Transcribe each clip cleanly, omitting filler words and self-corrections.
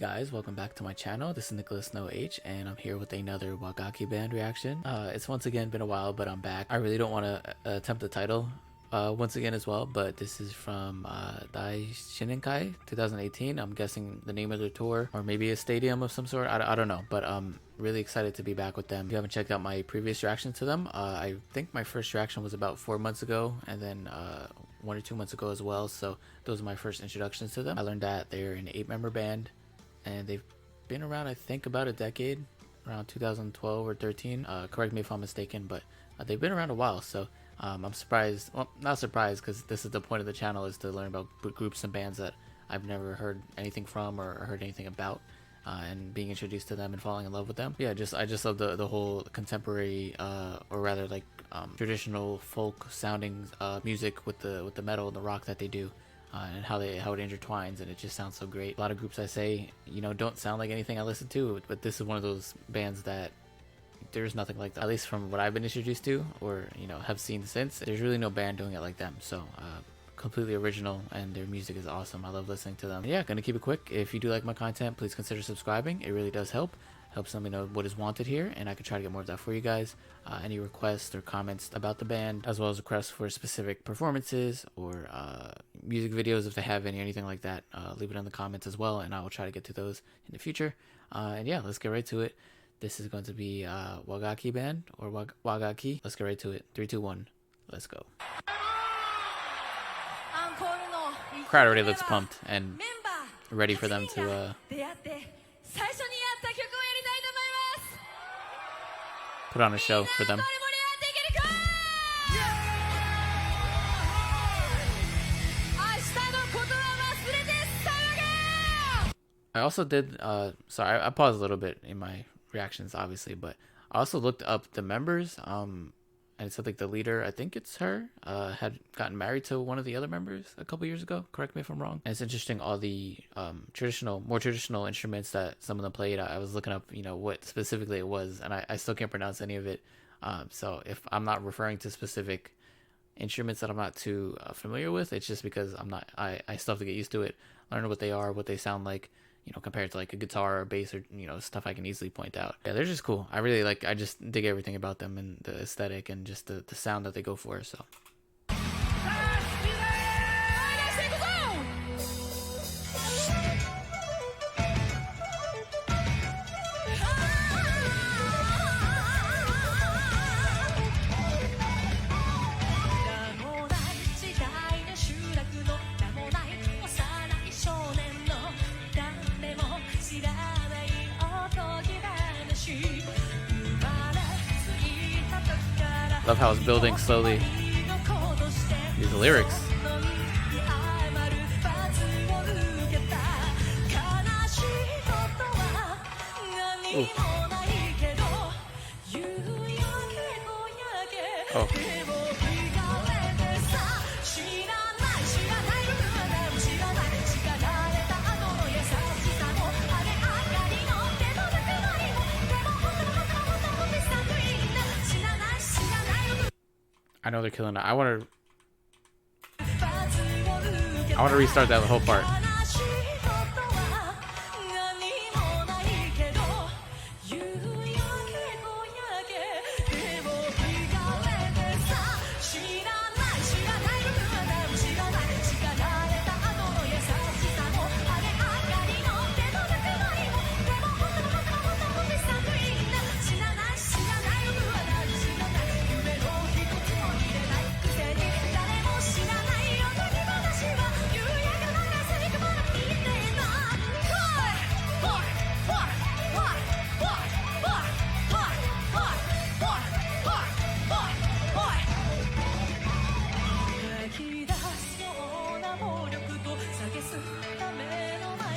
guys, welcome back to my channel. This is Nicholas No H, and I'm here with another Wagakki Band reaction. It's once again been a while, but I'm back. I really don't want to attempt the title once again as well, but this is from Dai Shinnenkai 2018. I'm guessing the name of their tour, or maybe a stadium of some sort. I don't know, but I'm really excited to be back with them. If you haven't checked out my previous reaction to them, I think my first reaction was about 4 months ago, and then 1 or 2 months ago as well. So those are my first introductions to them. I learned that they're an 8-member band, and they've been around, I think, about a decade, around 2012 or 13. Correct me if I'm mistaken, but they've been around a while. So I'm surprised, well, not surprised, because this is the point of the channel, is to learn about groups and bands that I've never heard anything from or heard anything about, and being introduced to them and falling in love with them. Yeah, I just love the whole contemporary, or rather like traditional folk sounding music with the metal and the rock that they do. And how it intertwines, and it just sounds so great. A lot of groups I say, don't sound like anything I listen to, but this is one of those bands that there's nothing like that, at least from what I've been introduced to, or have seen since. There's really no band doing it like them. So completely original, and their music is awesome. I love listening to them. Yeah, gonna keep it quick. If you do like my content, please consider subscribing. It really does helps me know what is wanted here, and I can try to get more of that for you guys. Any requests or comments about the band, as well as requests for specific performances or music videos, if they have anything like that, leave it in the comments as well, and I will try to get to those in the future. And yeah, let's get right to it. This is going to be Wagakki Band, or Wagakki. Let's get right to it. 3, 2, 1, let's go. Crowd already looks pumped and ready for them to put on a show for them. I also did, sorry, I paused a little bit in my reactions, obviously, but I also looked up the members, and it said like the leader, I think it's her, had gotten married to one of the other members a couple years ago. Correct me if I'm wrong. And it's interesting, all the more traditional instruments that some of them played. I was looking up, what specifically it was, and I still can't pronounce any of it. So if I'm not referring to specific instruments that I'm not too familiar with, it's just because I still have to get used to it, learn what they are, what they sound like, compared to like a guitar or bass, or stuff I can easily point out. Yeah, they're just cool. I just dig everything about them, and the aesthetic, and just the sound that they go for. So love how it's building slowly. These lyrics. Ooh. Oh. I know they're killing it. I want to restart that whole part.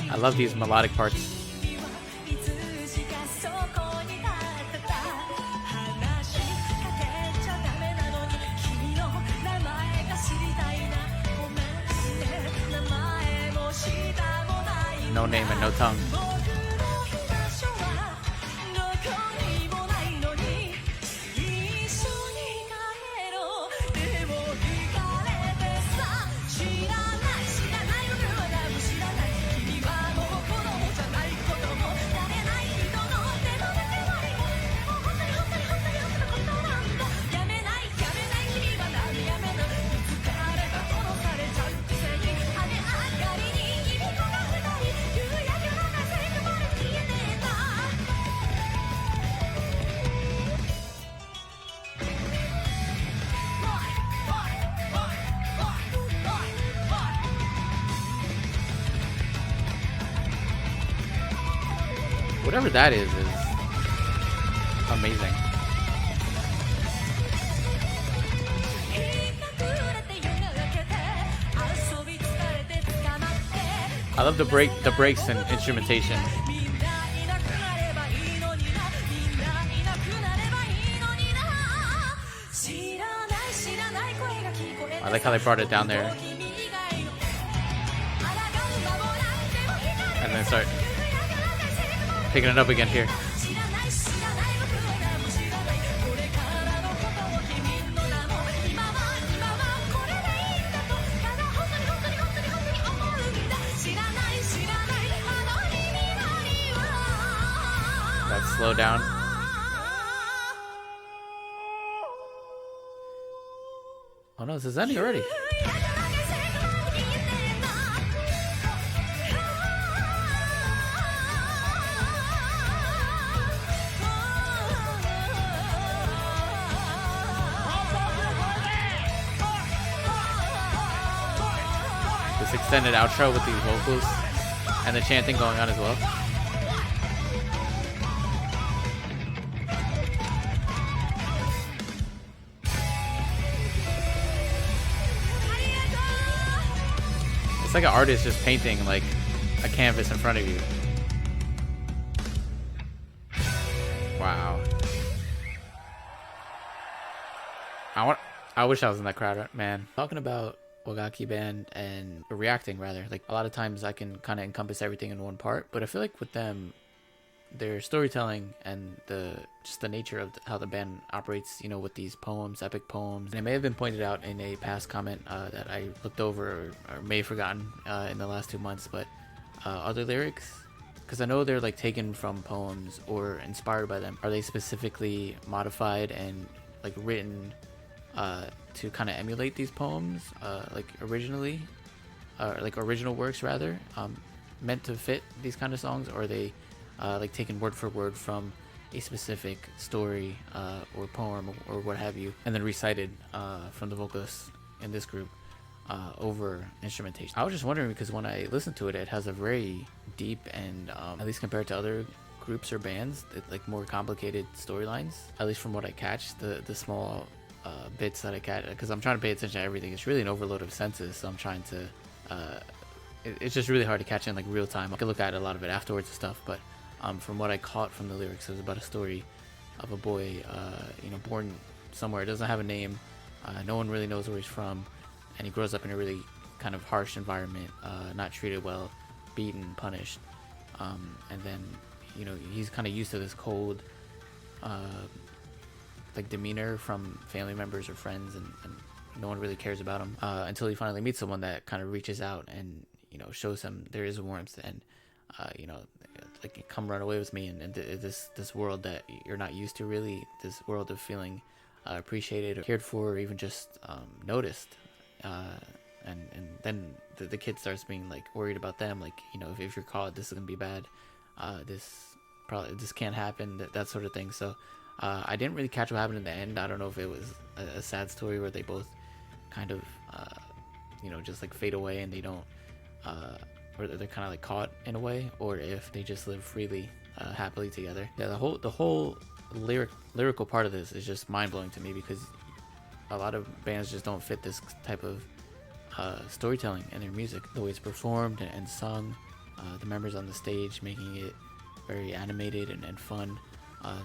I love these melodic parts. No name and no tongue. Whatever that is amazing. I love the breaks and instrumentation. I like how they brought it down there. And then start picking it up again here. That slow down. Oh no, this is ending already. This extended outro with these vocals and the chanting going on as well. It's like an artist just painting like a canvas in front of you. Wow. I wish I was in that crowd, man. Talking about Wagakki Band and reacting rather, like a lot of times I can kind of encompass everything in one part, but I feel like with them, their storytelling and just the nature of how the band operates, you know, with these poems, epic poems. And it may have been pointed out in a past comment that I looked over or may have forgotten in the last 2 months, but are there lyrics? Because I know they're like taken from poems or inspired by them. Are they specifically modified and like written to kind of emulate these poems, like originally, like original works rather, meant to fit these kind of songs, or are they like taken word for word from a specific story or poem or what have you, and then recited from the vocalists in this group over instrumentation? I was just wondering because when I listened to it, it has a very deep and at least compared to other groups or bands, like more complicated storylines. At least from what I catch, the small bits that I catch, because I'm trying to pay attention to everything. It's really an overload of senses, so I'm trying to. It's just really hard to catch in like real time. I can look at a lot of it afterwards and stuff, but from what I caught from the lyrics, it was about a story of a boy, you know, born somewhere, doesn't have a name, no one really knows where he's from, and he grows up in a really kind of harsh environment, not treated well, beaten, punished, and then, you know, he's kind of used to this cold, like demeanor from family members or friends, and no one really cares about him until he finally meets someone that kind of reaches out and, you know, shows him there is warmth and, you know, like, come run away with me, and this world that you're not used to, really, this world of feeling appreciated or cared for or even just noticed, and then the kid starts being like worried about them, like, you know, if you're caught, this is gonna be bad, this can't happen, that sort of thing. So I didn't really catch what happened in the end. I don't know if it was a sad story where they both kind of you know, just like fade away and they don't or they're kind of like caught in a way, or if they just live freely, happily together. Yeah, the whole lyrical part of this is just mind-blowing to me, because a lot of bands just don't fit this type of storytelling in their music. The way it's performed and sung, the members on the stage making it very animated and fun,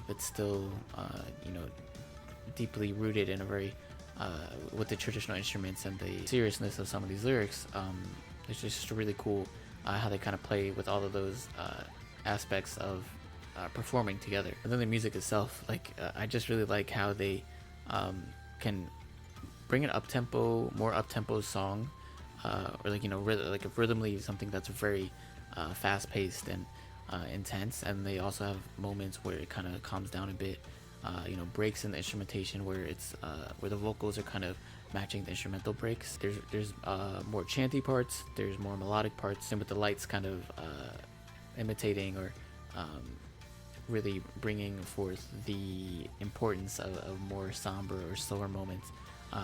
but still, you know, deeply rooted in a very with the traditional instruments and the seriousness of some of these lyrics. It's just really cool how they kind of play with all of those aspects of performing together. And then the music itself, like I just really like how they can bring an more up-tempo song, or like, you know, like a rhythmly something that's very fast-paced and intense, and they also have moments where it kind of calms down a bit, you know, breaks in the instrumentation where it's where the vocals are kind of matching the instrumental breaks. There's more chanty parts, there's more melodic parts, and with the lights kind of imitating or really bringing forth the importance of more somber or slower moments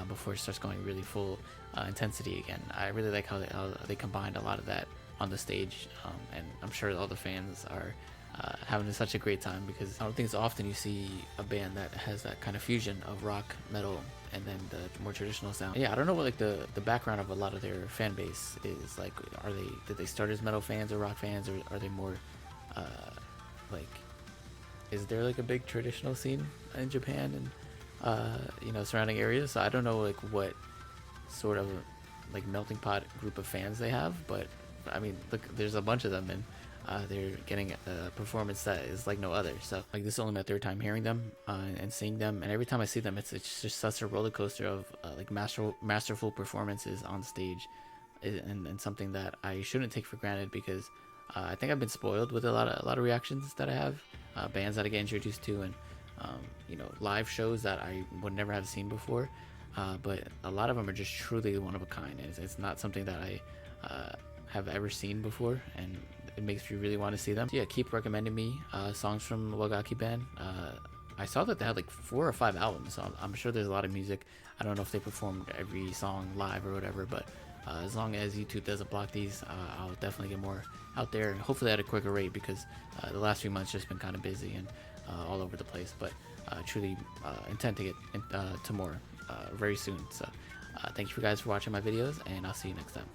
before it starts going really full intensity again. I really like how they combined a lot of that on the stage, and I'm sure all the fans are having such a great time, because I don't think it's often you see a band that has that kind of fusion of rock, metal, and then the more traditional sound. Yeah, I don't know what like the background of a lot of their fan base is. Like, did they start as metal fans or rock fans, or are they more like, is there like a big traditional scene in Japan and surrounding areas? So I don't know like what sort of like melting pot group of fans they have, but I mean, look, there's a bunch of them, and they're getting a performance that is like no other. So like, this is only my third time hearing them and seeing them, and every time I see them, it's just such a roller coaster of like masterful performances on stage, and something that I shouldn't take for granted, because I think I've been spoiled with a lot of reactions that I have, bands that I get introduced to, and live shows that I would never have seen before. But a lot of them are just truly one of a kind. It's not something that I have ever seen before, and it makes me really want to see them. So yeah, keep recommending me songs from Wagakki Band. I saw that they had like 4 or 5 albums, so I'm sure there's a lot of music. I don't know if they performed every song live or whatever, but as long as YouTube doesn't block these, I'll definitely get more out there, and hopefully at a quicker rate, because the last few months just been kind of busy and all over the place. But truly intend to get to more very soon. So thank you guys for watching my videos, and I'll see you next time.